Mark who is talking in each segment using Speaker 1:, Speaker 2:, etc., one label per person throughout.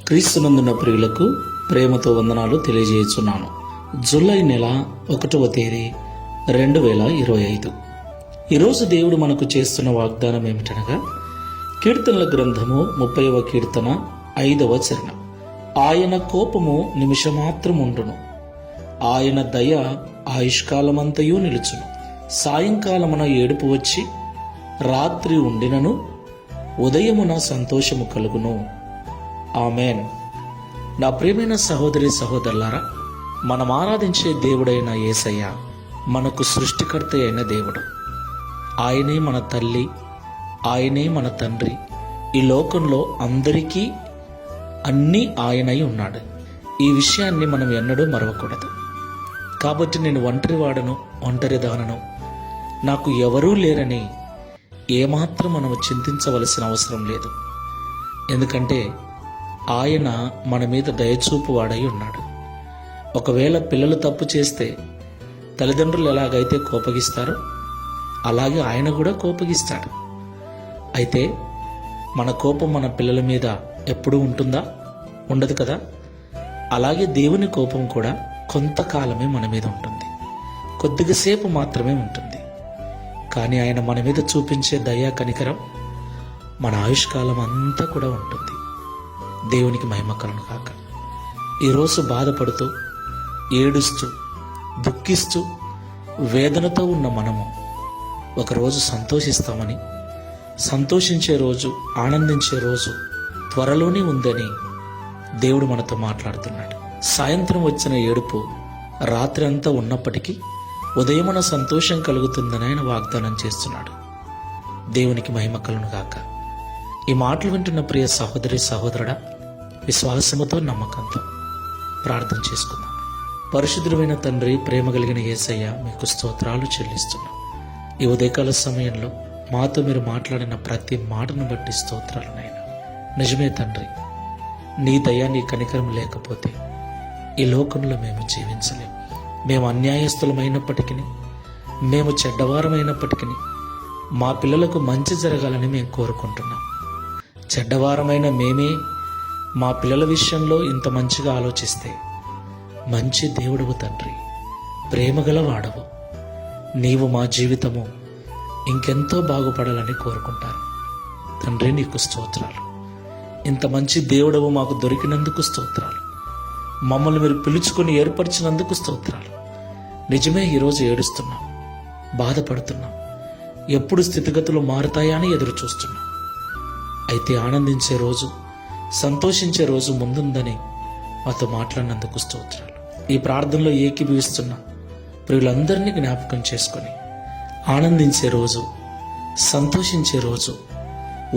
Speaker 1: క్రీస్తునందున ప్రియులకు ప్రేమతో వందనాలు తెలియజేస్తున్నాను. జూలై నెల 1వ తేదీ 2025. ఈరోజు దేవుడు మనకు చేస్తున్న వాగ్దానం ఏమిటనగా, కీర్తనల గ్రంథము 30వ కీర్తన 5వ చరణం. ఆయన కోపము నిమిషమాత్రం ఉండును, ఆయన దయ ఆయుష్కాలమంతయు నిలుచును. సాయంకాలమున ఏడుపు వచ్చి రాత్రి ఉండినను ఉదయమున సంతోషము కలుగును. ఆమెన్. నా ప్రియమైన సహోదరి సహోదరులారా, మనం ఆరాధించే దేవుడైన యేసయ్య మనకు సృష్టికర్త అయిన దేవుడు. ఆయనే మన తల్లి, ఆయనే మన తండ్రి. ఈ లోకంలో అందరికీ అన్నీ ఆయనై ఉన్నాడు. ఈ విషయాన్ని మనం ఎన్నడూ మరవకూడదు. కాబట్టి నేను ఒంటరివాడను, ఒంటరిదానను, నాకు ఎవరూ లేరని ఏమాత్రం మనము చింతించవలసిన అవసరం లేదు. ఎందుకంటే ఆయన మన మీద దయచూపు వాడై ఉన్నాడు. ఒకవేళ పిల్లలు తప్పు చేస్తే తల్లిదండ్రులు ఎలాగైతే కోపగిస్తారో అలాగే ఆయన కూడా కోపగిస్తాడు. అయితే మన కోపం మన పిల్లల మీద ఎప్పుడూ ఉంటుందా? ఉండదు కదా. అలాగే దేవుని కోపం కూడా కొంతకాలమే మన మీద ఉంటుంది, కొద్దిసేపు మాత్రమే ఉంటుంది. కానీ ఆయన మన మీద చూపించే దయా కనికరం మన ఆయుష్కాలం అంతా కూడా ఉంటుంది. దేవునికి మహిమ కలుగును గాక. ఈరోజు బాధపడుతూ, ఏడుస్తూ, దుఃఖిస్తూ, వేదనతో ఉన్న మనము ఒకరోజు సంతోషిస్తామని, సంతోషించే రోజు, ఆనందించే రోజు త్వరలోనే ఉందని దేవుడు మనతో మాట్లాడుతున్నాడు. సాయంత్రం వచ్చిన ఏడుపు రాత్రి అంతా ఉన్నప్పటికీ ఉదయమున సంతోషం కలుగుతుందని ఆయన వాగ్దానం చేస్తున్నాడు. దేవునికి మహిమ కలుగును గాక. ఈ మాటలు వింటున్న ప్రియ సహోదరి సహోదరుడా, విశ్వాసముతో, నమ్మకంతో ప్రార్థన చేసుకుందాం. పరిశుద్ధుడైన తండ్రి, ప్రేమ కలిగిన యేసయ్య, మీకు స్తోత్రాలు చెల్లిస్తున్నాం. ఈ ఉదయకాల సమయంలో మాతో మీరు మాట్లాడిన ప్రతి మాటను బట్టి స్తోత్రాలు నాయన. నిజమే తండ్రి, నీ దయ, నీ కనికరం లేకపోతే ఈ లోకంలో మేము జీవించలేము. మేము అన్యాయస్తులమైనప్పటికీ, మేము చెడ్డవారమైనప్పటికీ మా పిల్లలకు మంచి జరగాలని మేము కోరుకుంటున్నాం. చెడ్డవారమైన మేమే మా పిల్లల విషయంలో ఇంత మంచిగా ఆలోచిస్తే, మంచి దేవుడవు తండ్రి, ప్రేమగల వాడవు, నీవు మా జీవితము ఇంకెంతో బాగుపడాలని కోరుకుంటారు. తండ్రి, నీకు స్తోత్రాలు. ఇంత మంచి దేవుడవు మాకు దొరికినందుకు స్తోత్రాలు. మమ్మల్ని మీరు పిలుచుకొని ఏర్పరిచినందుకు స్తోత్రాలు. నిజమే, ఈరోజు ఏడుస్తున్నాం, బాధపడుతున్నాం, ఎప్పుడు స్థితిగతులు మారుతాయా అని ఎదురు చూస్తున్నాం. అయితే ఆనందించే రోజు, సంతోషించే రోజు ముందుందని మాతో మాట్లాడినందుకు స్తోత్రాలు. ఈ ప్రార్థనలో ఏకీభవిస్తున్న ప్రియులందరినీ జ్ఞాపకం చేసుకొని ఆనందించే రోజు, సంతోషించే రోజు,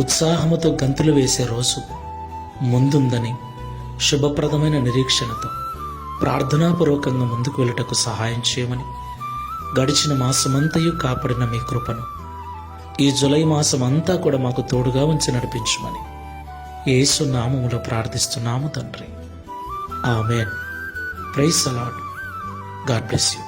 Speaker 1: ఉత్సాహముతో గంతులు వేసే రోజు ముందుందని శుభప్రదమైన నిరీక్షణతో ప్రార్థనాపూర్వకంగా ముందుకు వెళ్ళటకు సహాయం చేయమని, గడిచిన మాసమంతయు కాపాడిన మీ కృపను ఈ జూలై మాసం అంతా కూడా మాకు తోడుగా ఉంచి నడిపించమని యేసు నామములో ప్రార్థిస్తున్నాము తండ్రి. ఆమేన్. Praise the Lord. God bless you.